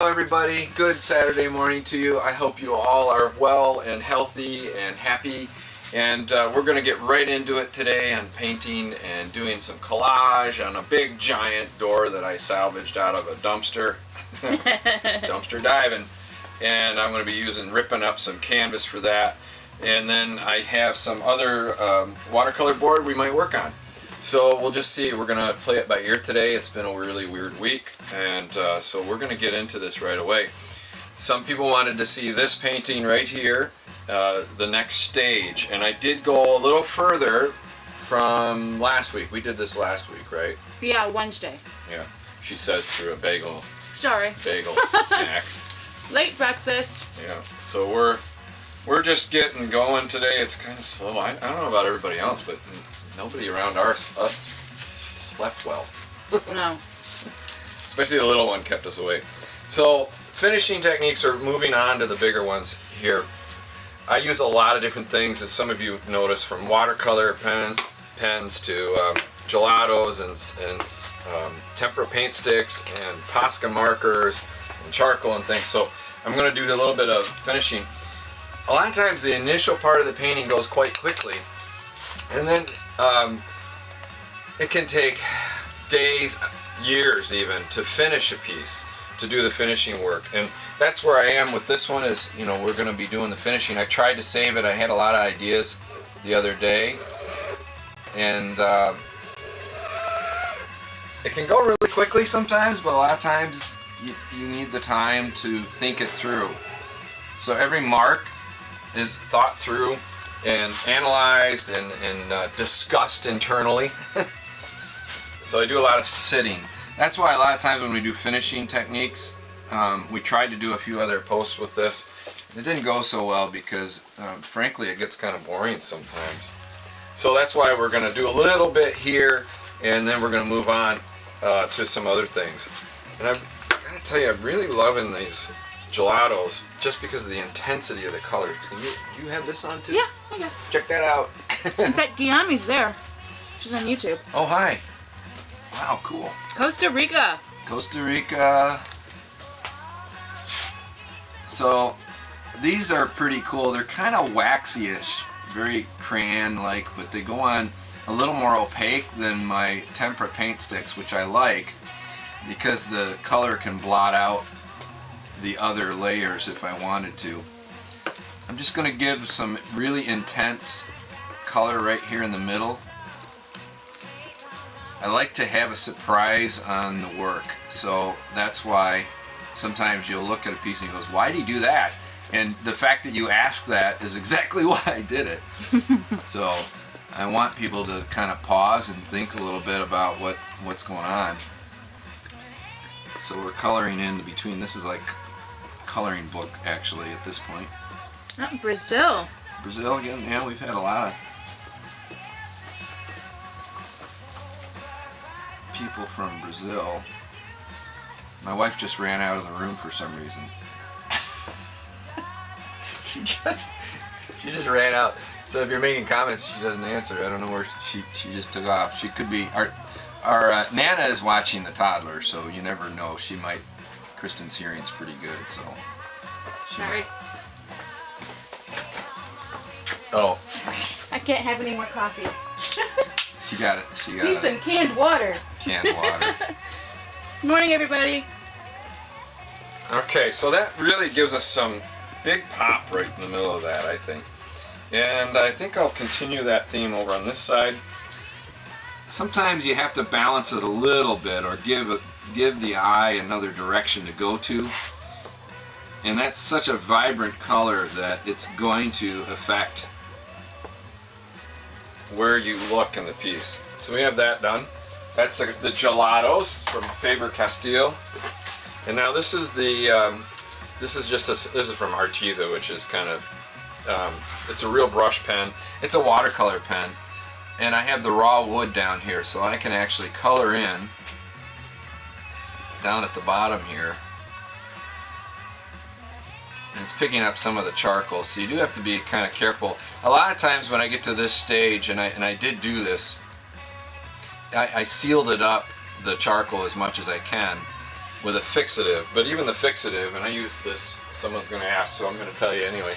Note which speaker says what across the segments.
Speaker 1: Hello everybody, good Saturday morning to you. I hope you all are well and healthy and happy, and we're going to get right into it today on painting and doing some collage on a big giant door that I salvaged out of a dumpster, dumpster diving, and I'm going to be ripping up some canvas for that, and then I have some other watercolor board we might work on. So we'll just see. We're going to play it by ear today. It's been a really weird week, and so we're going to get into this right away. Some people wanted to see this painting right here, the next stage, and I did go a little further from last week. We did this last week, right?
Speaker 2: Yeah, Wednesday.
Speaker 1: Yeah, she says through a bagel
Speaker 2: Sorry.
Speaker 1: snack.
Speaker 2: Late breakfast.
Speaker 1: Yeah, so we're just getting going today. It's kind of slow. I don't know about everybody else, but nobody around us slept well.
Speaker 2: No.
Speaker 1: Especially the little one kept us awake. So finishing techniques are moving on to the bigger ones here. I use a lot of different things, as some of you noticed, from watercolor pens to gelatos and tempera paint sticks and Posca markers and charcoal and things. So I'm going to do a little bit of finishing. A lot of times the initial part of the painting goes quite quickly, and then it can take days, years even, to finish a piece, to do the finishing work. And that's where I am with this one. Is, you know, we're going to be doing the finishing. I tried to save it. I had a lot of ideas the other day, and it can go really quickly sometimes, but a lot of times you need the time to think it through. So every mark is thought through and analyzed and discussed internally. So I do a lot of sitting. That's why a lot of times when we do finishing techniques, we tried to do a few other posts with this. It didn't go so well because frankly it gets kind of boring sometimes. So that's why we're going to do a little bit here, and then we're going to move on to some other things. And I've got to tell you, I'm really loving these gelatos just because of the intensity of the colors. Do you have this on too?
Speaker 2: Yeah, I guess.
Speaker 1: Check that out.
Speaker 2: In fact, Giami's there. She's on YouTube.
Speaker 1: Oh, hi. Wow, cool.
Speaker 2: Costa Rica.
Speaker 1: Costa Rica. So these are pretty cool. They're kind of waxy-ish, very crayon-like, but they go on a little more opaque than my tempera paint sticks, which I like because the color can blot out the other layers if I wanted to. I'm just going to give some really intense color right here in the middle. I like to have a surprise on the work, so that's why sometimes you'll look at a piece and you goes, why do you do that? And the fact that you ask that is exactly why I did it. So I want people to kind of pause and think a little bit about what's going on. So we're coloring in between. This is like coloring book actually at this point.
Speaker 2: Oh, Brazil.
Speaker 1: Brazil again. Yeah, we've had a lot of people from Brazil. My wife just ran out of the room for some reason. she just ran out. So if you're making comments, she doesn't answer. I don't know where she just took off. She could be our Nana is watching the toddler, so you never know. She might. Kristen's hearing's pretty good, so.
Speaker 2: Sorry.
Speaker 1: Oh.
Speaker 2: I can't have any more coffee.
Speaker 1: She got it. She got
Speaker 2: Need
Speaker 1: it.
Speaker 2: some canned water.
Speaker 1: Canned water.
Speaker 2: Good morning, everybody.
Speaker 1: Okay, so that really gives us some big pop right in the middle of that, I think. And I think I'll continue that theme over on this side. Sometimes you have to balance it a little bit, or give the eye another direction to go to. And that's such a vibrant color that it's going to affect where you look in the piece. So we have that done. That's the gelatos from Faber-Castell. And now this is the this is from Arteza, which is kind of it's a real brush pen. It's a watercolor pen, and I have the raw wood down here, so I can actually color in down at the bottom here. And it's picking up some of the charcoal, so you do have to be kind of careful. A lot of times when I get to this stage, and I did do this, I sealed it up, the charcoal, as much as I can, with a fixative, but even the fixative, and I use this, someone's going to ask, so I'm going to tell you anyway,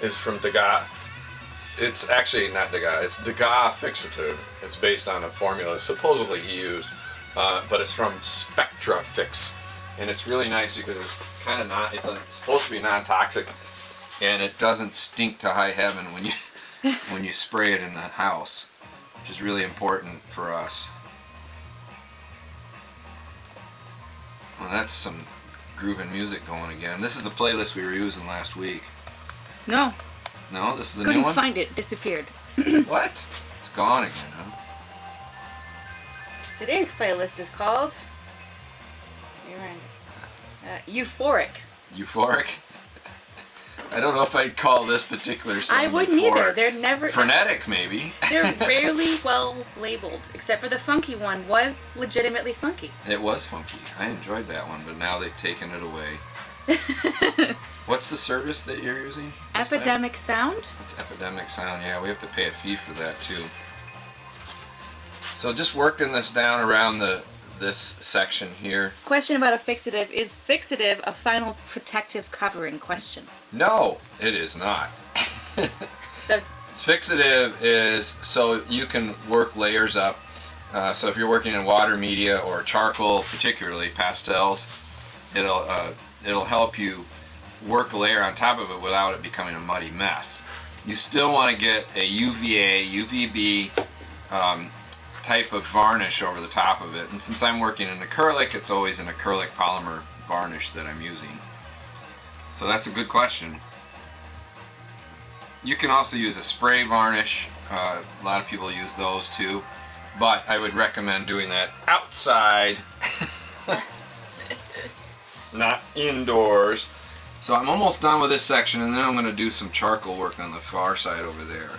Speaker 1: is from Degas. It's actually not Degas, it's Degas fixative. It's based on a formula supposedly he used, but it's from Spectra Fix. And it's really nice because it's kind of not, it's supposed to be non-toxic, and it doesn't stink to high heaven when you when you spray it in the house, which is really important for us. Well, that's some grooving music going again. This is the playlist we were using last week.
Speaker 2: No,
Speaker 1: No, this is the new
Speaker 2: couldn't
Speaker 1: one?
Speaker 2: find it. Disappeared.
Speaker 1: What? It's gone again, huh?
Speaker 2: Today's playlist is called Euphoric.
Speaker 1: Euphoric? I don't know if I'd call this particular song
Speaker 2: I wouldn't
Speaker 1: euphoric.
Speaker 2: either. They're never.
Speaker 1: Frenetic, maybe.
Speaker 2: They're rarely well labeled, except for the funky one was legitimately funky.
Speaker 1: It was funky. I enjoyed that one, but now they've taken it away. What's the service that you're using? this time?
Speaker 2: Epidemic Sound.
Speaker 1: It's Epidemic Sound. Yeah, we have to pay a fee for that too. So just working this down around this section here.
Speaker 2: Question about a fixative. Is fixative a final protective covering? Question.
Speaker 1: No, it is not.
Speaker 2: So
Speaker 1: Fixative is so you can work layers up. So if you're working in water media or charcoal, particularly pastels, it'll help you work a layer on top of it without it becoming a muddy mess. You still want to get a UVA, UVB type of varnish over the top of it. And since I'm working in acrylic, it's always an acrylic polymer varnish that I'm using. So that's a good question. You can also use a spray varnish. A lot of people use those too. But I would recommend doing that outside, not indoors. So I'm almost done with this section, and then I'm going to do some charcoal work on the far side over there.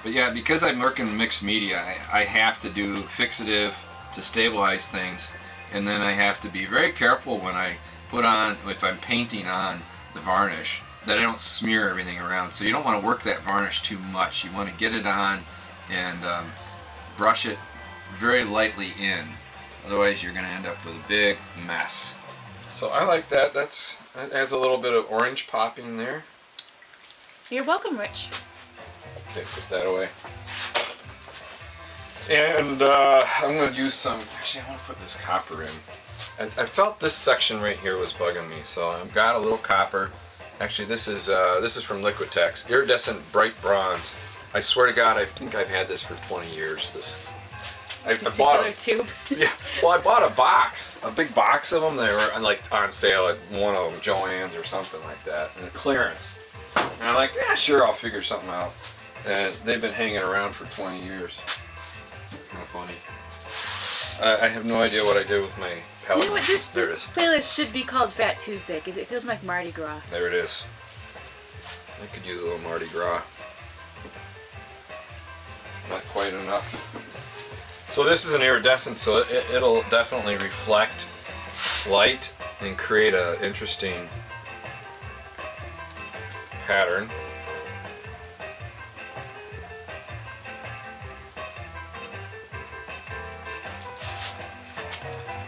Speaker 1: But yeah, because I'm working in mixed media, I have to do fixative to stabilize things, and then I have to be very careful when I put on, if I'm painting on the varnish, that I don't smear everything around. So you don't want to work that varnish too much. You want to get it on and brush it very lightly in. Otherwise you're going to end up with a big mess. So I like that. That adds a little bit of orange popping there.
Speaker 2: you're welcome, Rich.
Speaker 1: Okay, put that away. And I'm going to use some, actually I want to put this copper in. I felt this section right here was bugging me, so I've got a little copper. Actually, this is from Liquitex, iridescent bright bronze. I swear to God, I think I've had this for 20 years. I bought it.
Speaker 2: Tube.
Speaker 1: Yeah, well, I bought a big box of them. They were like on sale at one of them, Joann's or something like that, in clearance. And I'm like, yeah, sure, I'll figure something out. And they've been hanging around for 20 years. It's kind of funny. I have no idea what I did with my palette.
Speaker 2: You know what? This
Speaker 1: There it is.
Speaker 2: playlist should be called Fat Tuesday because it feels like Mardi Gras.
Speaker 1: There it is. I could use a little Mardi Gras. Not quite enough. So this is an iridescent, so it'll definitely reflect light and create an interesting pattern.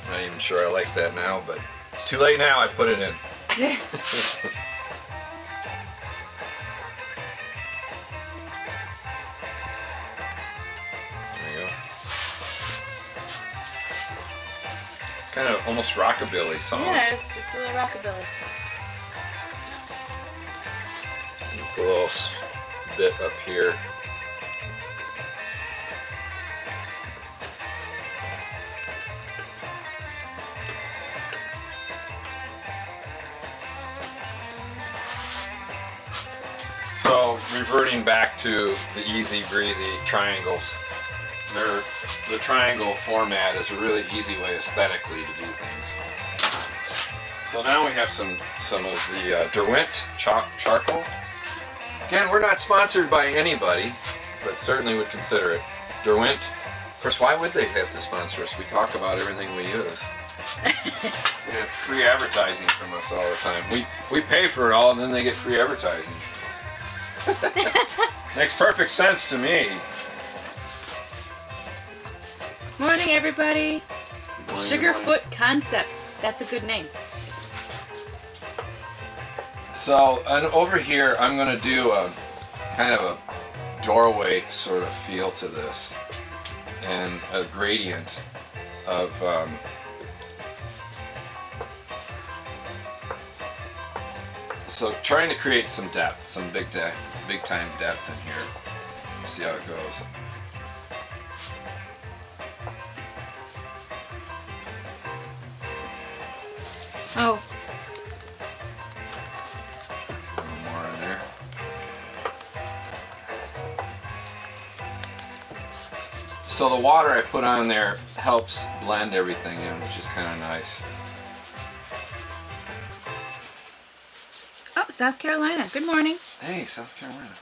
Speaker 1: Not even sure I like that now, but it's too late now. I put it in. It's kind of almost rockabilly song.
Speaker 2: Yeah, it's a little rockabilly.
Speaker 1: Put a little bit up here. So reverting back to the easy breezy triangles. The triangle format is a really easy way aesthetically to do things. So now we have some of the Derwent charcoal. Again, we're not sponsored by anybody, but certainly would consider it. Derwent. Of course, why would they have to sponsor us? We talk about everything we use. They have free advertising from us all the time. We pay for it all, and then they get free advertising. Makes perfect sense to me.
Speaker 2: Morning, everybody.
Speaker 1: Morning,
Speaker 2: Sugarfoot Concepts. That's a good name.
Speaker 1: So, and over here, I'm going to do a kind of a doorway sort of feel to this, and a gradient of so trying to create some depth, some big time depth in here. See how it goes.
Speaker 2: Oh,
Speaker 1: A little more in there. So the water I put on there helps blend everything in, which is kind of nice.
Speaker 2: oh, South Carolina. Good morning.
Speaker 1: Hey, South Carolina.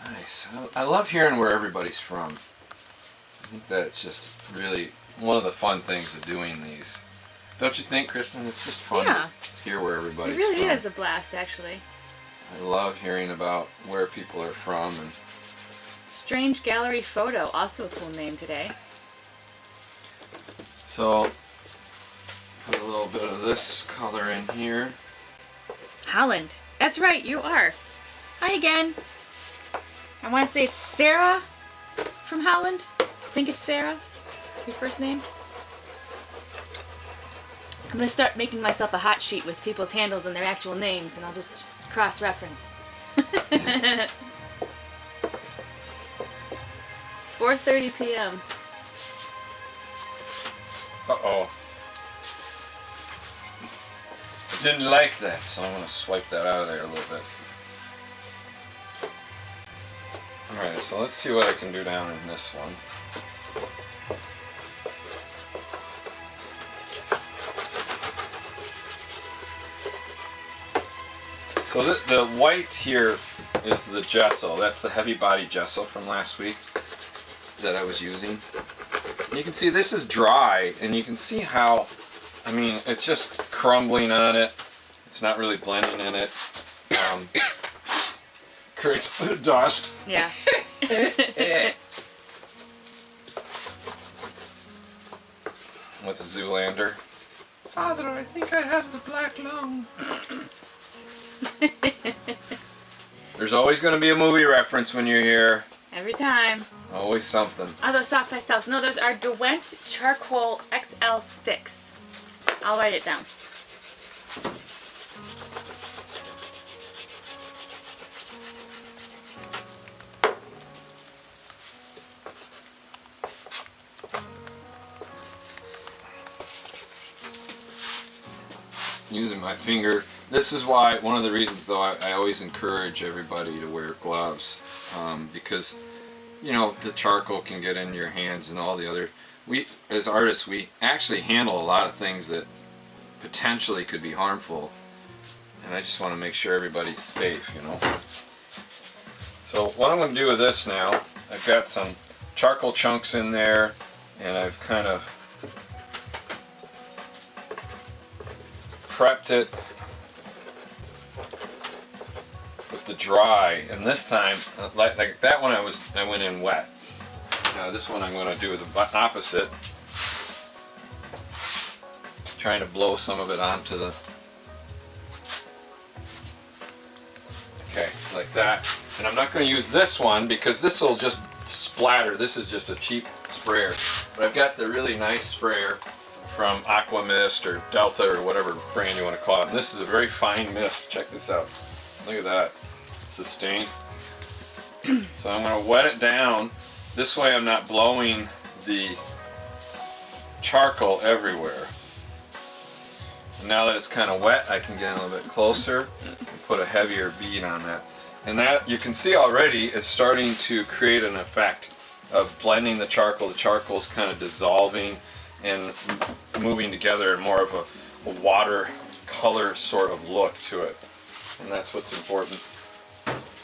Speaker 1: Nice. I love hearing where everybody's from. I think that's just really one of the fun things of doing these. Don't you think, Kristen? It's just fun
Speaker 2: Yeah.
Speaker 1: to hear where everybody's
Speaker 2: It really
Speaker 1: from.
Speaker 2: is a blast, actually.
Speaker 1: I love hearing about where people are from. And
Speaker 2: Strange Gallery Photo, also a cool name today.
Speaker 1: so, put a little bit of this color in here.
Speaker 2: Holland. That's right, you are. Hi again. I want to say it's Sarah from Holland. I think it's Sarah. Your first name. I'm going to start making myself a hot sheet with people's handles and their actual names, and I'll just cross-reference. 4:30 p.m.
Speaker 1: Uh-oh. I didn't like that, so I'm going to swipe that out of there a little bit. Alright, so let's see what I can do down in this one. So the white here is the gesso. That's the heavy body gesso from last week that I was using. And you can see this is dry, and you can see how, I mean, it's just crumbling on it. It's not really blending in it. Creates the dust.
Speaker 2: Yeah.
Speaker 1: What's a Zoolander? Father, I think I have the black lung. There's always going to be a movie reference when you're here.
Speaker 2: Every time.
Speaker 1: Always something.
Speaker 2: Oh, those soft pastels. No, those are DeWent Charcoal XL sticks. I'll write it down.
Speaker 1: Using my finger. This is why, one of the reasons though, I always encourage everybody to wear gloves. Because, you know, the charcoal can get in your hands and all the other... We, as artists, we actually handle a lot of things that potentially could be harmful. And I just want to make sure everybody's safe, you know. So what I'm going to do with this now, I've got some charcoal chunks in there, and I've kind of prepped it with the dry, and this time, like that one, I went in wet. Now this one I'm going to do the opposite, trying to blow some of it onto the, okay, like that. And I'm not going to use this one because this will just splatter. This is just a cheap sprayer, but I've got the really nice sprayer from Aqua Mist or Delta or whatever brand you want to call it. And this is a very fine mist. Check this out. Look at that. It's a stain. So I'm going to wet it down. This way I'm not blowing the charcoal everywhere. And now that it's kind of wet, I can get a little bit closer and put a heavier bead on that. And that, you can see already, is starting to create an effect of blending the charcoal. The charcoal's kind of dissolving and moving together in more of a watercolor sort of look to it. And that's what's important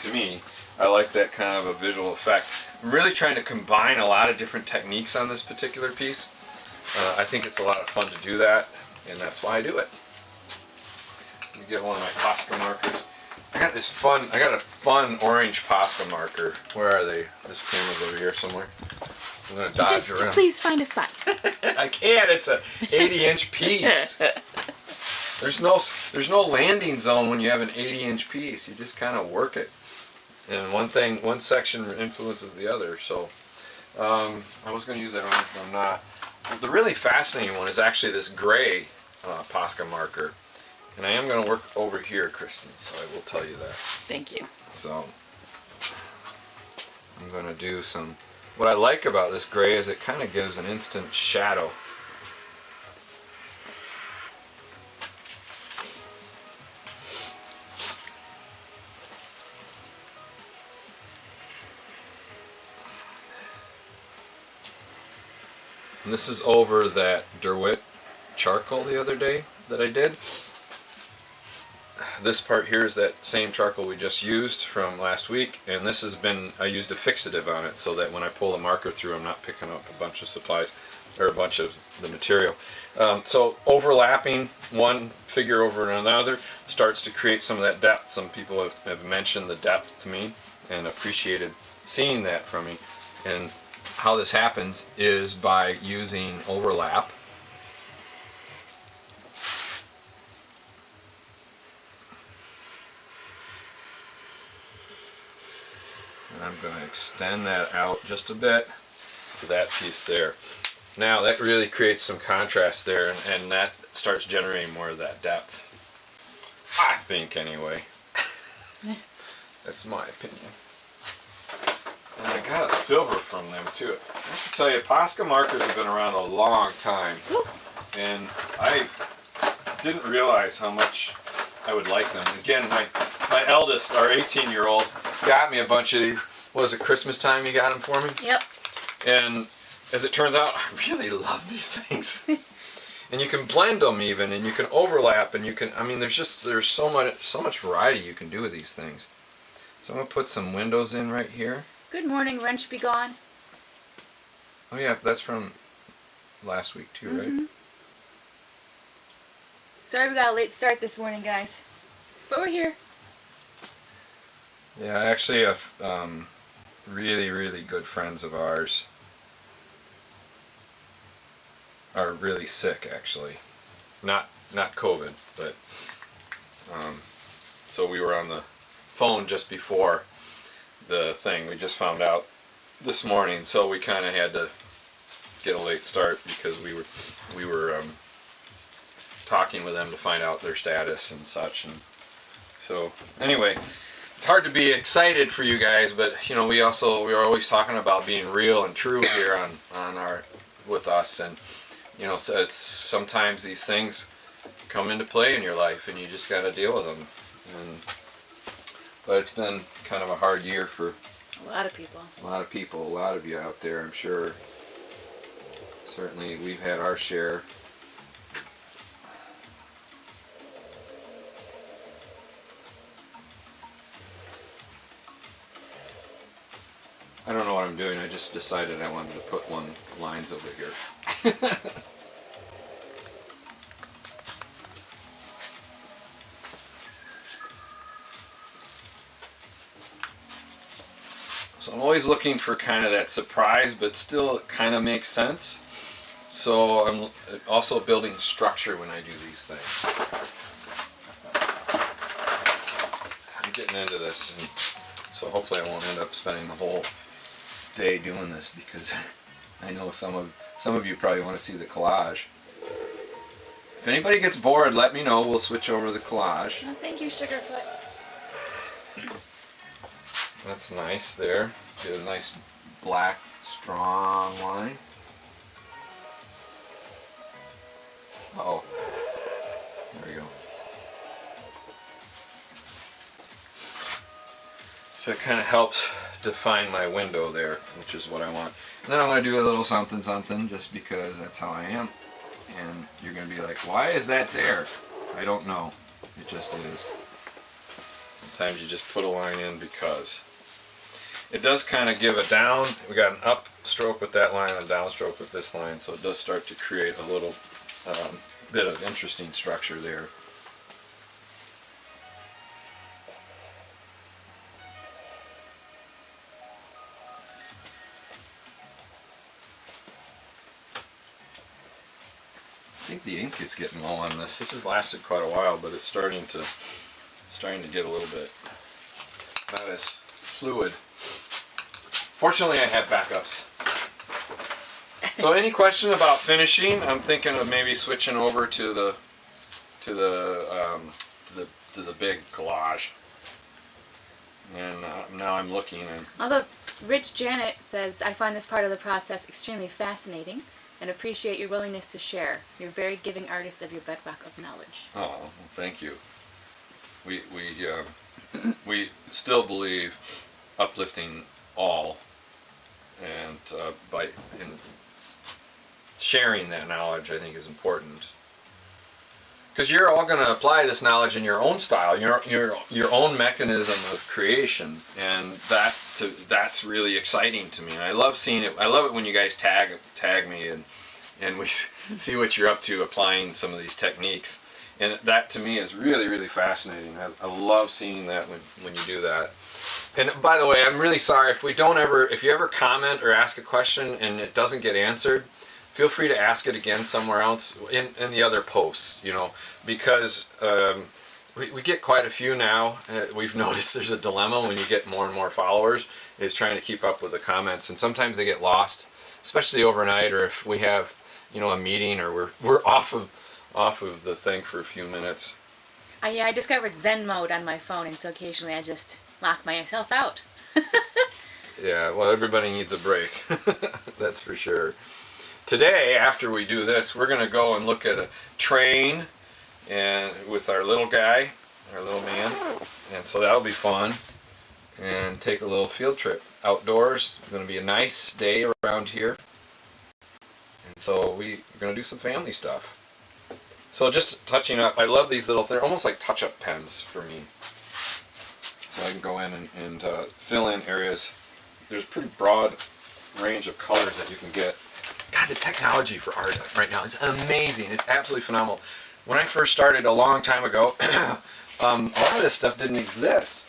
Speaker 1: to me. I like that kind of a visual effect. I'm really trying to combine a lot of different techniques on this particular piece. I think it's a lot of fun to do that, and that's why I do it. Let me get one of my Posca markers. I got a fun orange Posca marker. Where are they? This camera's over here somewhere. I'm gonna dodge
Speaker 2: Just
Speaker 1: around.
Speaker 2: please find a spot.
Speaker 1: I can't. It's a 80-inch piece. There's no landing zone when you have an 80-inch piece. You just kind of work it, and one section influences the other. So I was going to use that one, but I'm not. The really fascinating one is actually this gray Posca marker, and I am going to work over here, Kristen. So I will tell you that.
Speaker 2: Thank you.
Speaker 1: So I'm going to do some. What I like about this gray is it kind of gives an instant shadow. And this is over that Derwent charcoal the other day that I did. This part here is that same charcoal we just used from last week, and this has been, I used a fixative on it so that when I pull the marker through I'm not picking up a bunch of supplies or a bunch of the material. So overlapping one figure over another starts to create some of that depth. Some people have mentioned the depth to me and appreciated seeing that from me. And how this happens is by using overlap. And I'm going to extend that out just a bit to that piece there. Now that really creates some contrast there, and that starts generating more of that depth. I think, anyway. That's my opinion. And I got a silver from them too. I should tell you, Posca markers have been around a long time. And I didn't realize how much I would like them. Again, my eldest, our 18-year-old, got me a bunch of these. Was it Christmas time you got them for me?
Speaker 2: Yep.
Speaker 1: And as it turns out, I really love these things. And you can blend them even, and you can overlap, and you can, I mean, there's so much variety you can do with these things. So I'm going to put some windows in right here.
Speaker 2: Good morning, Wrench Be Gone.
Speaker 1: Oh yeah, that's from last week too, right?
Speaker 2: Sorry we got a late start this morning, guys. But we're here.
Speaker 1: Yeah, actually, really, really good friends of ours are really sick, actually. Not COVID, but so we were on the phone just before the thing. We just found out this morning, so we kind of had to get a late start because we were talking with them to find out their status and such. And so anyway, it's hard to be excited for you guys, but you know, we are always talking about being real and true here on our with us, and you know, so it's sometimes these things come into play in your life and you just got to deal with them. But it's been kind of a hard year for
Speaker 2: a lot of people.
Speaker 1: A lot of you out there, I'm sure. Certainly we've had our share. I don't know what I'm doing. I just decided I wanted to put one lines over here. So I'm always looking for kind of that surprise, but still it kind of makes sense. So I'm also building structure when I do these things. I'm getting into this, and so hopefully I won't end up spending the whole day doing this, because I know some of you probably want to see the collage. If anybody gets bored, let me know. We'll switch over to the collage.
Speaker 2: Oh, thank you, Sugarfoot.
Speaker 1: That's nice there. Get a nice black, strong line. Uh-oh. There we go. So it kind of helps define my window there, which is what I want. And then I'm going to do a little something something just because that's how I am. And you're going to be like, why is that there? I don't know. It just is. Sometimes you just put a line in because. It does kind of give a down. We got an up stroke with that line and a down stroke with this line, so it does start to create a little bit of interesting structure there. think the ink is getting low on this. This has lasted quite a while, but it's starting to get a little bit not as fluid. Fortunately, I have backups. So, any question about finishing? I'm thinking of maybe switching over to the big collage. And now I'm looking and.
Speaker 2: Although Rich Janet says, I find this part of the process extremely fascinating and appreciate your willingness to share. You're a very giving artist of your bedrock of knowledge.
Speaker 1: Oh, well, thank you. We still believe uplifting all, and by sharing that knowledge, I think is important. Because you're all going to apply this knowledge in your own style, your own mechanism of creation, and that's really exciting to me. And I love seeing it. I love it when you guys tag me and we see what you're up to applying some of these techniques. And that to me is really, really fascinating. I love seeing that when you do that. And by the way, I'm really sorry if you ever comment or ask a question and it doesn't get answered. Feel free to ask it again somewhere else in the other posts, because we get quite a few now. We've noticed there's a dilemma when you get more and more followers, is trying to keep up with the comments, and sometimes they get lost, especially overnight, or if we have a meeting or we're off of the thing for a few minutes.
Speaker 2: I discovered Zen mode on my phone, and so occasionally I just lock myself out.
Speaker 1: Yeah, well, everybody needs a break. That's for sure. Today, after we do this, we're going to go and look at a train and with our little guy, our little man, and so that'll be fun, and take a little field trip outdoors. It's going to be a nice day around here, and so we're going to do some family stuff. So just touching up, I love these they're almost like touch-up pens for me. So I can go in and fill in areas. There's a pretty broad range of colors that you can get. God, the technology for art right now is amazing. It's absolutely phenomenal. When I first started a long time ago, a lot of this stuff didn't exist.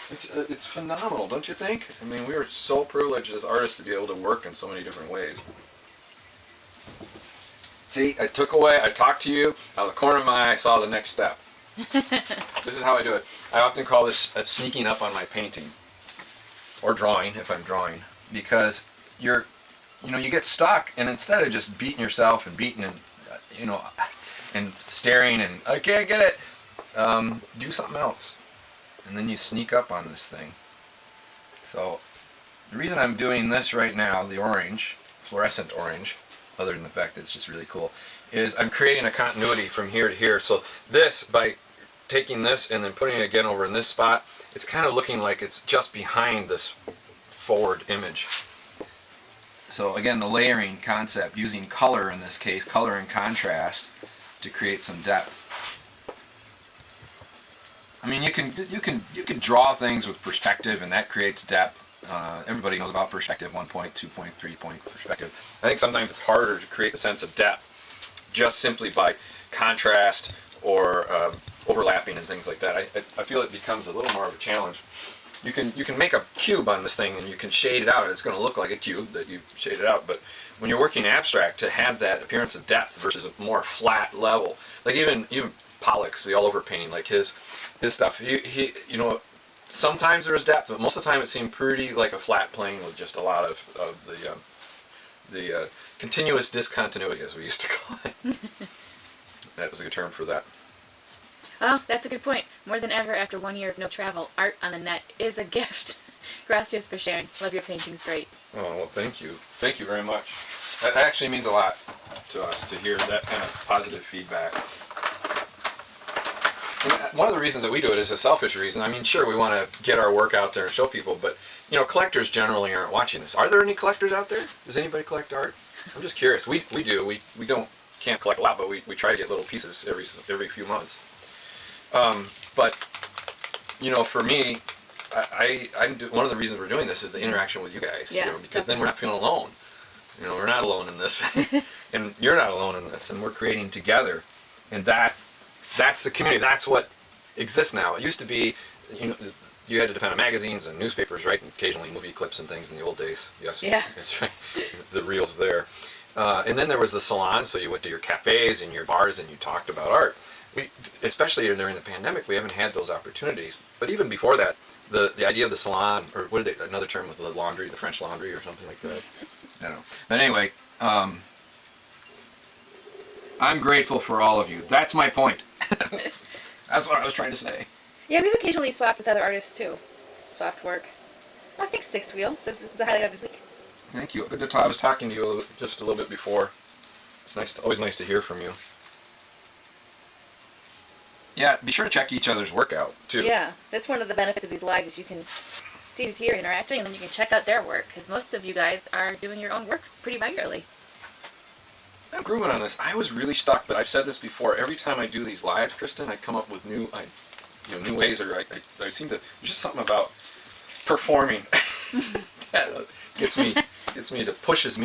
Speaker 1: It's phenomenal, don't you think? I mean, we are so privileged as artists to be able to work in so many different ways. See, I talked to you, out of the corner of my eye, I saw the next step. This is how I do it. I often call this sneaking up on my painting, or drawing, if I'm drawing, because you get stuck, and instead of just beating yourself and beating and staring and I can't get it, do something else, and then you sneak up on this thing. So the reason I'm doing this right now, the orange, fluorescent orange, other than the fact that it's just really cool, is I'm creating a continuity from here to here. So this, by taking this and then putting it again over in this spot, it's kind of looking like it's just behind this forward image. So again, the layering concept, using color in this case, color and contrast, to create some depth. I mean, you can draw things with perspective, and that creates depth. Everybody knows about perspective, 1 point, 2 point, 3 point perspective. I think sometimes it's harder to create a sense of depth just simply by contrast or overlapping and things like that. I feel it becomes a little more of a challenge. You can make a cube on this thing and you can shade it out, and it's going to look like a cube that you shaded out. But when you're working abstract, to have that appearance of depth versus a more flat level, like even Pollock's, the all-over painting, like his stuff, he sometimes there's depth, but most of the time it seemed pretty like a flat plane with just a lot of the continuous discontinuity, as we used to call it. That was a good term for that.
Speaker 2: Oh, that's a good point. More than ever after 1 year of no travel, art on the net is a gift. Gracias for sharing. Love your paintings. Great.
Speaker 1: Oh, well, thank you. Thank you very much. That actually means a lot to us to hear that kind of positive feedback. And one of the reasons that we do it is a selfish reason. I mean, sure, we want to get our work out there and show people, but collectors generally aren't watching this. Are there any collectors out there? Does anybody collect art? I'm just curious. We do. We can't collect a lot, but we try to get little pieces every few months. But for me, one of the reasons we're doing this is the interaction with you guys.
Speaker 2: Yeah,
Speaker 1: because then we're not feeling alone. We're not alone in this, and you're not alone in this, and we're creating together, and that's the community. That's what exists now. It used to be, you had to depend on magazines and newspapers, right? And occasionally movie clips and things in the old days. Yes.
Speaker 2: Yeah.
Speaker 1: That's right. The reels there.
Speaker 3: And then there was the salon, so you went to your cafes and your bars and you talked about art. Especially during the pandemic, we haven't had those opportunities. But even before that, the idea of the salon, or what did they, another term was the laundry, the French laundry or something like that. I don't know. But anyway, I'm grateful for all of you. That's my point. That's what I was trying to say.
Speaker 2: Yeah, we've occasionally swapped with other artists too. Swapped work. I think Six Wheel says this is the highlight of his week.
Speaker 3: Thank you. Good to talk. I was talking to you just a little bit before. It's nice, always nice to hear from you. Yeah, be sure to check each other's work out too.
Speaker 2: Yeah, that's one of the benefits of these lives is you can see who's here interacting, and then you can check out their work because most of you guys are doing your own work pretty regularly.
Speaker 3: I'm grooving on this. I was really stuck, but I've said this before. Every time I do these lives, Kristen, I come up with new ways, or I seem to. There's just something about performing that gets me it pushes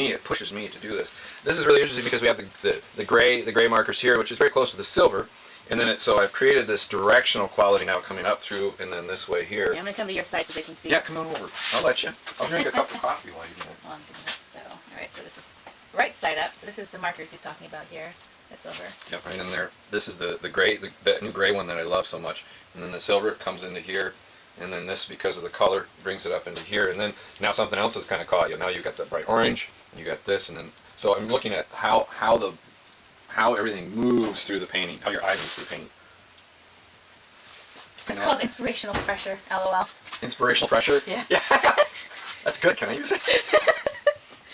Speaker 3: me to do this. This is really interesting because we have the gray markers here, which is very close to the silver, and then so I've created this directional quality now coming up through, and then this way here.
Speaker 2: Yeah, I'm gonna come to your side so they can see.
Speaker 3: Yeah, come on over. I'll let you. I'll drink a cup of coffee while you do it.
Speaker 2: Well, I'm doing that. So, all right. So this is right side up. So this is the markers he's talking about here. The silver.
Speaker 3: Yep, right in there. This is the gray, that new gray one that I love so much. And then the silver comes into here, and then this, because of the color, brings it up into here. And then now something else has kind of caught you. Now you've got the bright orange, and you got this, and then so I'm looking at how everything moves through the painting, how your eye moves through the painting.
Speaker 2: It's called inspirational pressure. LOL.
Speaker 3: Inspirational pressure.
Speaker 2: Yeah.
Speaker 3: That's good. Can I use it?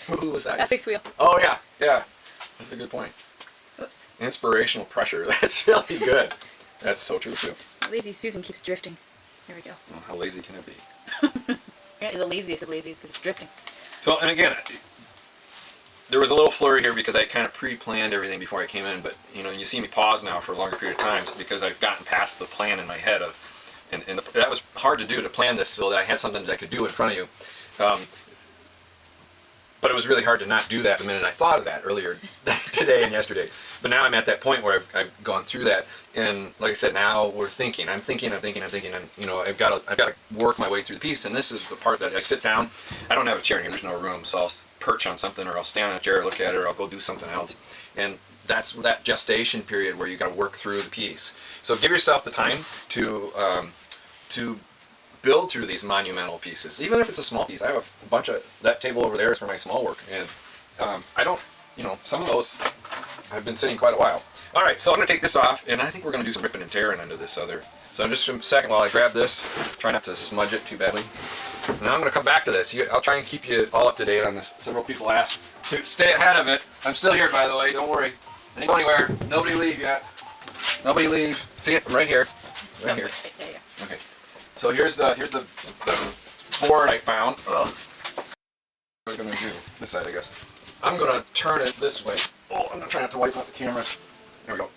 Speaker 3: Who was that?
Speaker 2: That's Six Wheel.
Speaker 3: Oh yeah. That's a good point.
Speaker 2: Oops.
Speaker 3: Inspirational pressure. That's really good. That's so true too.
Speaker 2: Lazy Susan keeps drifting. Here we go.
Speaker 3: Well, how lazy can it be?
Speaker 2: You're the laziest of lazies because it's drifting.
Speaker 3: So, and again, there was a little flurry here because I kind of pre-planned everything before I came in, but you see me pause now for a longer period of time because I've gotten past the plan in my head and that was hard to do, to plan this so that I had something that I could do in front of you. But it was really hard to not do that the minute I thought of that earlier today and yesterday. But now I'm at that point where I've gone through that, and like I said, now we're thinking. I'm thinking, and I've got to work my way through the piece. And this is the part that I sit down. I don't have a chair here. There's no room, so I'll perch on something, or I'll stand on a chair, look at it, or I'll go do something else. And that's that gestation period where you got to work through the piece. So give yourself the time to build through these monumental pieces, even if it's a small piece. I have a bunch of, that table over there is for my small work, and I don't, some of those I've been sitting quite a while. All right, so I'm going to take this off, and I think we're going to do some ripping and tearing into this other. So I'm just a second while I grab this, try not to smudge it too badly. And then I'm going to come back to this. I'll try and keep you all up to date on this. Several people asked to stay ahead of it. I'm still here, by the way. Don't worry. I didn't go anywhere. Nobody leave yet. Nobody leave. See it? I'm right here. Right here.
Speaker 2: There you go.
Speaker 3: Okay. So here's the board I found. Ugh. What am I gonna do? This side, I guess. I'm gonna turn it this way. Oh, I'm gonna try not to wipe out the cameras. There we go.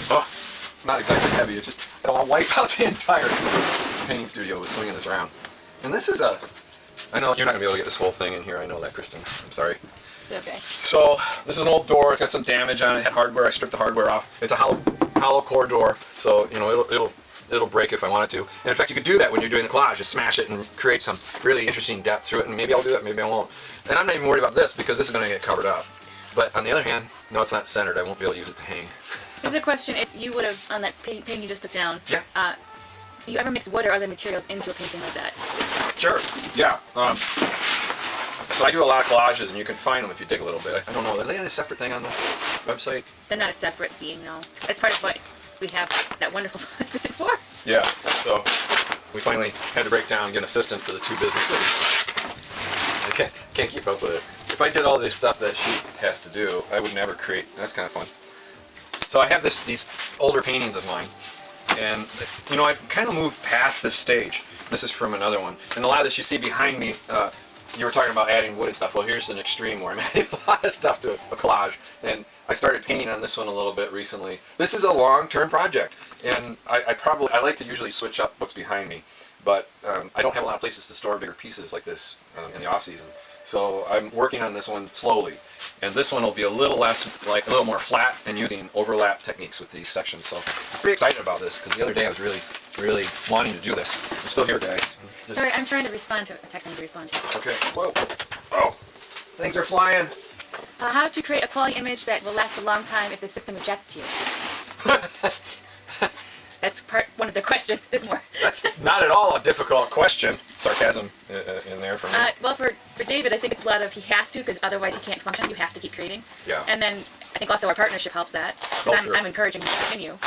Speaker 3: Oh, it's not exactly heavy. It's just I don't want to wipe out the entire painting studio with swinging this around. And this is I know you're not gonna be able to get this whole thing in here. I know that, Kristen. I'm sorry.
Speaker 2: It's okay.
Speaker 3: So this is an old door. It's got some damage on it. It had hardware. I stripped the hardware off. It's a hollow core door, so it'll break if I want it to. And in fact, you could do that when you're doing the collage. Just smash it and create some really interesting depth through it. And maybe I'll do that. Maybe I won't. And I'm not even worried about this because this is going to get covered up. But on the other hand, no, it's not centered. I won't be able to use it to hang.
Speaker 2: Here's a question: if you would have on that painting you just took down,
Speaker 3: Yeah.
Speaker 2: Do you ever mix wood or other materials into a painting like that?
Speaker 3: Sure. Yeah. So I do a lot of collages, and you can find them if you dig a little bit. I don't know. Are they in a separate thing on the website?
Speaker 2: They're not a separate being, no. That's part of what we have that wonderful assistant for.
Speaker 3: Yeah. So we finally had to break down and get an assistant for the two businesses. I can't keep up with it. If I did all this stuff that she has to do, I would never create. That's kind of fun. So I have these older paintings of mine, and I've kind of moved past this stage. This is from another one, and a lot of this you see behind me. You were talking about adding wood and stuff. Well, here's an extreme where I'm adding a lot of stuff to a collage, and I started painting on this one a little bit recently. This is a long-term project, and I like to usually switch up what's behind me, but I don't have a lot of places to store bigger pieces like this in the off season. So I'm working on this one slowly, and this one will be a little more flat and using overlap techniques with these sections. So I'm pretty excited about this because the other day I was really wanting to do this. I'm still here, guys.
Speaker 2: Sorry, I'm trying to respond to it. I'm texting to respond to it.
Speaker 3: Okay. Whoa. Oh.
Speaker 1: Things are flying.
Speaker 2: How to create a quality image that will last a long time if the system rejects you. That's one of the questions. There's more.
Speaker 3: That's not at all a difficult question. Sarcasm in there for me.
Speaker 2: Well, for David, I think it's a lot of he has to, because otherwise he can't function. You have to keep creating.
Speaker 3: Yeah.
Speaker 2: And then I think also our partnership helps that. 'Cause
Speaker 3: Oh,
Speaker 2: I'm,
Speaker 3: sure.
Speaker 2: I'm encouraging you to continue.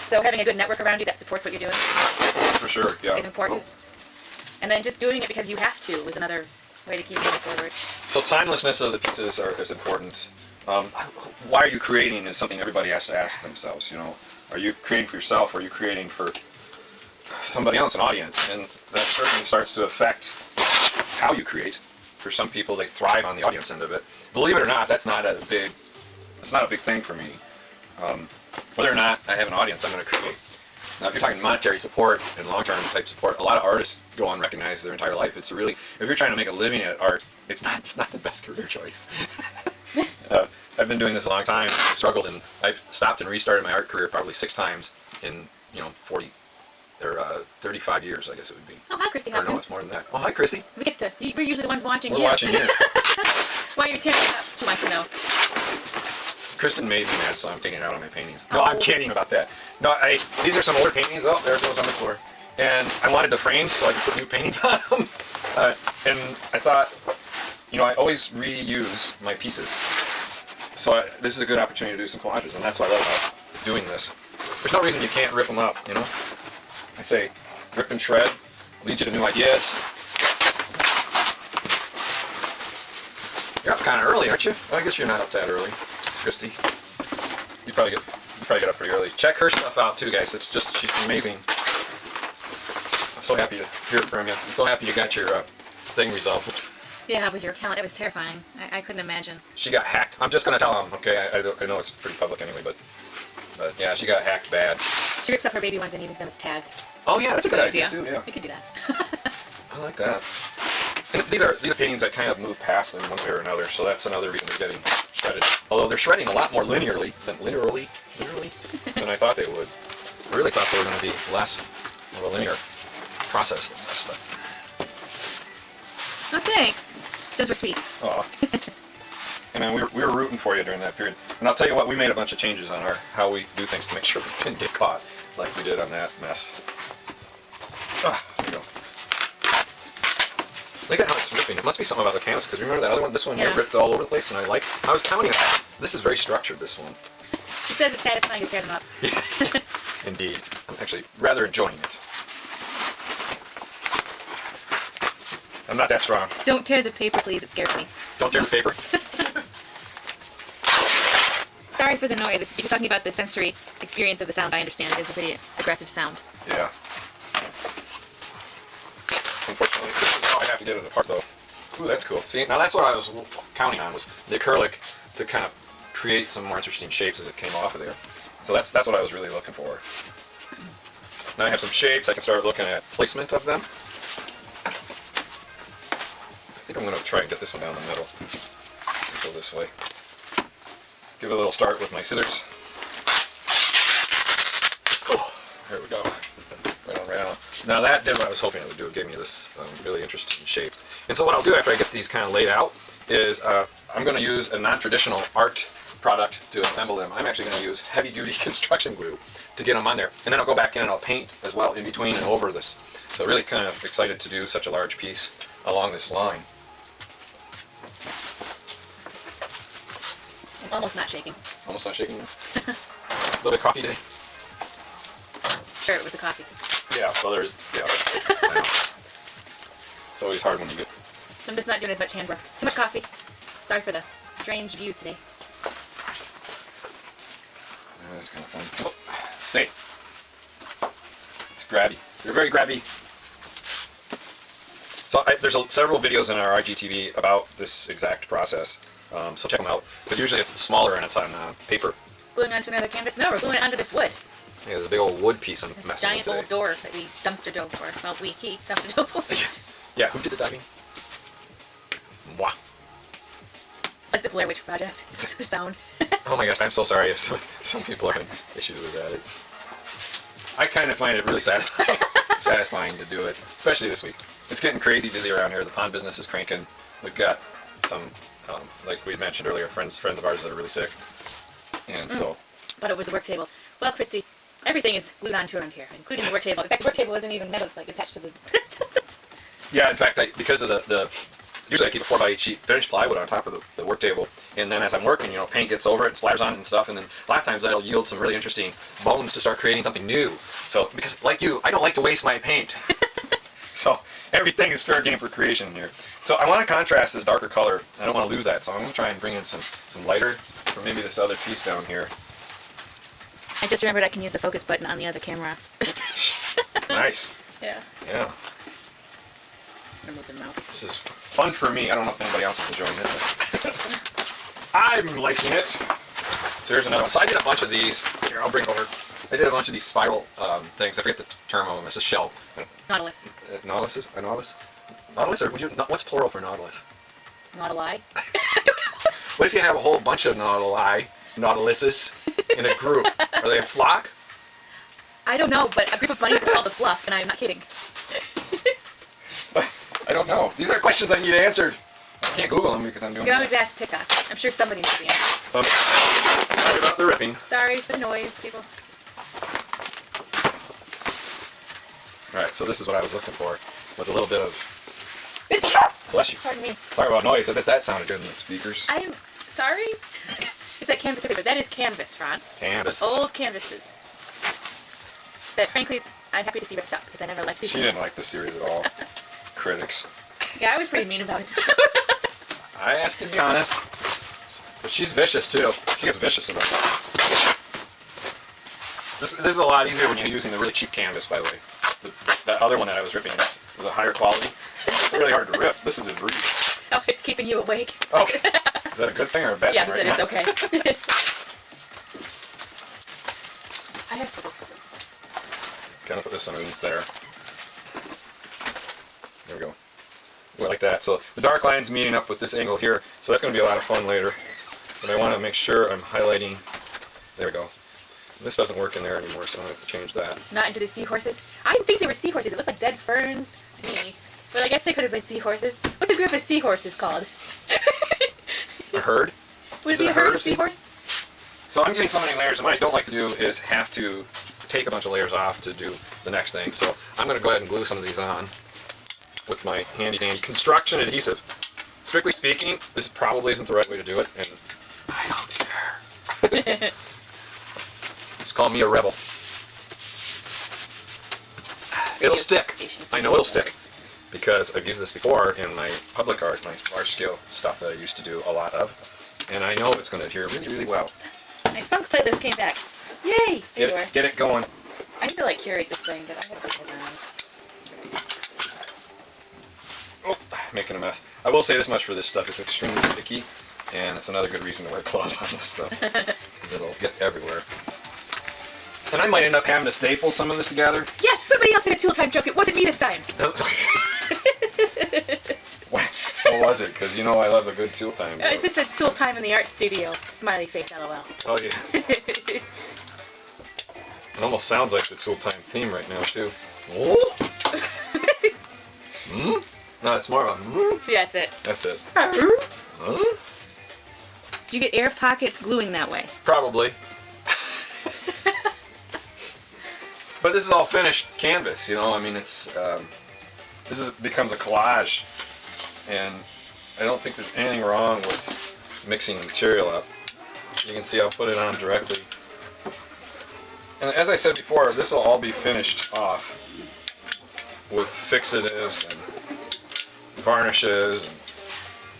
Speaker 2: So having a good network around you that supports what you're doing
Speaker 3: For sure, yeah.
Speaker 2: is important. And then just doing it because you have to is another way to keep moving forward.
Speaker 3: So timelessness of the pieces is important. Why are you creating is something everybody has to ask themselves, you know. Are you creating for yourself, or are you creating for somebody else, an audience? And that certainly starts to affect how you create. For some people, they thrive on the audience end of it. Believe it or not, that's not a big thing for me. Whether or not I have an audience, I'm going to create. Now, if you're talking monetary support and long-term type support, a lot of artists go unrecognized their entire life. It's really, if you're trying to make a living at art, it's not the best career choice. I've been doing this a long time, struggled, and I've stopped and restarted my art career probably 6 times in 40 or 35 years, I guess it would be.
Speaker 2: Oh, hi, Christy
Speaker 3: Or no,
Speaker 2: Hopkins.
Speaker 3: it's more than that. Oh, hi, Christy.
Speaker 2: We get to. We're usually the ones watching
Speaker 3: We're
Speaker 2: you.
Speaker 3: watching you.
Speaker 2: Why you're tearing it up? She wants to know.
Speaker 3: Kristen made me mad, so I'm taking it out on my paintings. No, I'm kidding about that. No, these are some older paintings. Oh, there it goes on the floor. And I wanted the frames so I could put new paintings on them. And I thought, I always reuse my pieces. So this is a good opportunity to do some collages, and that's what I love about doing this. There's no reason you can't rip them up, I say, rip and shred, lead you to new ideas. You're up kind of early, aren't you? Well, I guess you're not up that early, Christy. You probably get up pretty early. Check her stuff out too, guys. She's amazing. I'm so happy to hear from you. I'm so happy you got your thing resolved.
Speaker 2: Yeah, with your account, it was terrifying. I couldn't imagine.
Speaker 3: She got hacked. I'm just gonna tell them, okay? I know it's pretty public anyway, but yeah, she got hacked bad.
Speaker 2: She rips up her baby ones and uses them as tags.
Speaker 3: Oh yeah, that's a good idea too. Yeah,
Speaker 2: We could do that.
Speaker 3: I like that. And these are paintings that kind of move past in one way or another, so that's another reason they're getting shredded. Although they're shredding a lot more linearly than I thought they would. I really thought they were going to be less of a linear process than this, but.
Speaker 2: Oh, thanks. Those were sweet.
Speaker 3: Aw. And then we were rooting for you during that period. And I'll tell you what, we made a bunch of changes on how we do things to make sure we didn't get caught like we did on that mess. There you go. Look at how it's ripping. It must be something about the canvas, because remember that other one? This one here
Speaker 2: Yeah.
Speaker 3: ripped all over the place, and I was counting it. This is very structured, this one.
Speaker 2: She says it's satisfying to tear them up.
Speaker 3: Indeed. I'm actually rather enjoying it. I'm not that strong.
Speaker 2: Don't tear the paper, please. It scares me.
Speaker 3: Don't tear the paper.
Speaker 2: Sorry for the noise. If you're talking about the sensory experience of the sound, I understand. It is a pretty aggressive sound.
Speaker 3: Yeah. Unfortunately, this is how I have to get it apart, though. Ooh, that's cool. See, now that's what I was counting on, was the acrylic to kind of create some more interesting shapes as it came off of there. So that's what I was really looking for. Now I have some shapes. I can start looking at placement of them. I think I'm going to try and get this one down the middle. Let's go this way. Give it a little start with my scissors. Oh, there we go. Right on. Now that did what I was hoping it would do. It gave me this really interesting shape. And so what I'll do after I get these kind of laid out is I'm going to use a non-traditional art product to assemble them. I'm actually going to use heavy-duty construction glue to get them on there. And then I'll go back in and I'll paint as well in between and over this. So really kind of excited to do such a large piece along this line.
Speaker 2: I'm almost not shaking.
Speaker 3: Almost not shaking. A little bit of coffee today.
Speaker 2: Sure, with the coffee.
Speaker 3: Yeah, well there's, yeah. I know. It's always hard when you get.
Speaker 2: So I'm just not doing as much handwork. Too much coffee. Sorry for the strange views today.
Speaker 3: That's kind of fun. Oh, hey. It's grabby. They're very grabby. So there's several videos in our IGTV about this exact process. So check them out. But usually it's smaller and it's on paper.
Speaker 2: Gluing onto another canvas? No, we're gluing it onto this wood.
Speaker 3: Yeah, there's a big old wood piece I'm
Speaker 2: This
Speaker 3: messing with
Speaker 2: giant
Speaker 3: today.
Speaker 2: old door that we dumpster dove for. Well, he dumpster dove for.
Speaker 3: Yeah, who did the diving? Mwah.
Speaker 2: It's like the Blair Witch Project. The sound.
Speaker 3: Oh my gosh, I'm so sorry if some people are having issues with that. I kind of find it really satisfying to do it, especially this week. It's getting crazy busy around here. The pond business is cranking. We've got some, like we had mentioned earlier, friends of ours that are really sick. And so.
Speaker 2: But it was the work table. Well, Christy, everything is glued onto around here, including the work table. In fact, the work table isn't even metal, like attached to the.
Speaker 3: Yeah, in fact, because of the usually I keep a 4x8 sheet finished plywood on top of the work table, and then as I'm working, paint gets over it and splatters on it and stuff, and then a lot of times that'll yield some really interesting bones to start creating something new. So, because like you, I don't like to waste my paint. So everything is fair game for creation here. So I want to contrast this darker color. I don't want to lose that, so I'm going to try and bring in some lighter, or maybe this other piece down here.
Speaker 2: I just remembered I can use the focus button on the other camera.
Speaker 3: Nice.
Speaker 2: Yeah.
Speaker 3: Yeah.
Speaker 2: Remove the mouse.
Speaker 3: This is fun for me. I don't know if anybody else is enjoying it, but I'm liking it. So here's another one. So I did a bunch of these. Here, I'll bring it over. I did a bunch of these spiral things. I forget the term of them. It's a shell.
Speaker 2: Nautilus.
Speaker 3: Nautilus? A nautilus? Nautilus, or would you? What's plural for nautilus?
Speaker 2: Nautili.
Speaker 3: What if you have a whole bunch of nautiluses in a group? Are they a flock?
Speaker 2: I don't know, but a group of bunnies is called a fluff, and I'm not kidding.
Speaker 3: I don't know. These are questions I need answered. I can't Google them because I'm doing
Speaker 2: You can always
Speaker 3: this.
Speaker 2: ask TikTok. I'm sure somebody knows the answer.
Speaker 3: Sorry about the ripping.
Speaker 2: Sorry for the noise, people.
Speaker 3: Alright, so this is what I was looking for. Was a little bit of... Bless you.
Speaker 2: Pardon me.
Speaker 3: Talk about noise. I bet that sounded good in the speakers.
Speaker 2: I'm sorry. Is that canvas paper? That is canvas, Ron.
Speaker 3: Canvas.
Speaker 2: Old canvases. That, frankly, I'm happy to see ripped up because I never liked these.
Speaker 3: She didn't like the series at all. Critics.
Speaker 2: Yeah, I was pretty mean about it.
Speaker 3: I asked to be honest. But she's vicious too. She gets vicious about it. This is a lot easier when you're using the really cheap canvas, by the way. That other one that I was ripping was a higher quality. It's really hard to rip. This is a breeze.
Speaker 2: Oh, it's keeping you awake.
Speaker 3: Okay. Is that a good thing or a bad
Speaker 2: Yeah,
Speaker 3: thing right
Speaker 2: it's
Speaker 3: now?
Speaker 2: okay. I have to.
Speaker 3: Kind of put this underneath there. There we go. Like that. So the dark line's meeting up with this angle here, so that's going to be a lot of fun later. But I want to make sure I'm highlighting. There we go. This doesn't work in there anymore, so I have to change that.
Speaker 2: Not into the seahorses. I didn't think they were seahorses. They looked like dead ferns to me. But I guess they could have been seahorses. What's a group of seahorses called?
Speaker 3: A herd?
Speaker 2: Would
Speaker 3: Is
Speaker 2: it be
Speaker 3: it
Speaker 2: a herd of
Speaker 3: sea-
Speaker 2: seahorse?
Speaker 3: So I'm getting so many layers, and what I don't like to do is have to take a bunch of layers off to do the next thing. So I'm going to go ahead and glue some of these on with my handy dandy construction adhesive. Strictly speaking, this probably isn't the right way to do it, and I don't care. Just call me a rebel. It'll stick. I know it'll stick because I've used this before in my public art, my large scale stuff that I used to do a lot of, and I know it's going to adhere really, really well.
Speaker 2: My funk playlist came back. Yay! There you are.
Speaker 3: Get it going.
Speaker 2: I need to curate this thing, but I have to
Speaker 3: Oh, making a mess. I will say this much for this stuff. It's extremely sticky, and it's another good reason to wear gloves on this stuff. Because it'll get everywhere. And I might end up having to staple some of this together.
Speaker 2: Yes, somebody else had a tool time joke. It wasn't me this time.
Speaker 3: What was it? Because I love a good tool time.
Speaker 2: It's just a tool time in the art studio. Smiley face, LOL.
Speaker 3: Oh, yeah. It almost sounds like the tool time theme right now, too. Oh! No, it's more of a
Speaker 2: Yeah, that's it.
Speaker 3: That's it.
Speaker 2: Do you get air pockets gluing that way?
Speaker 3: Probably. But this is all finished canvas, I mean, it's becomes a collage, and I don't think there's anything wrong with mixing the material up. You can see I'll put it on directly. And as I said before, this will all be finished off with fixatives and varnishes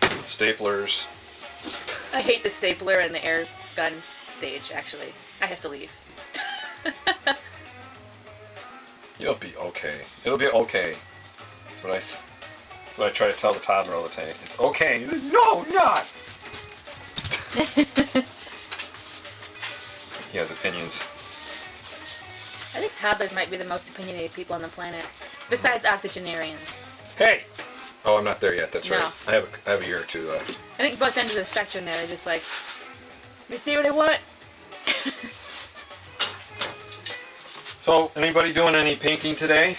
Speaker 3: and staplers.
Speaker 2: I hate the stapler and the air gun stage, actually. I have to leave.
Speaker 3: You'll be okay. It'll be okay. That's what I try to tell the toddler all the time. It's okay. He's like, no, not. He has opinions.
Speaker 2: I think toddlers might be the most opinionated people on the planet, besides octogenarians.
Speaker 3: Hey. Oh, I'm not there yet. That's
Speaker 2: No.
Speaker 3: right. I have a year or two though.
Speaker 2: I think both ends of the spectrum there are just like, you see what I want?
Speaker 3: So, anybody doing any painting today?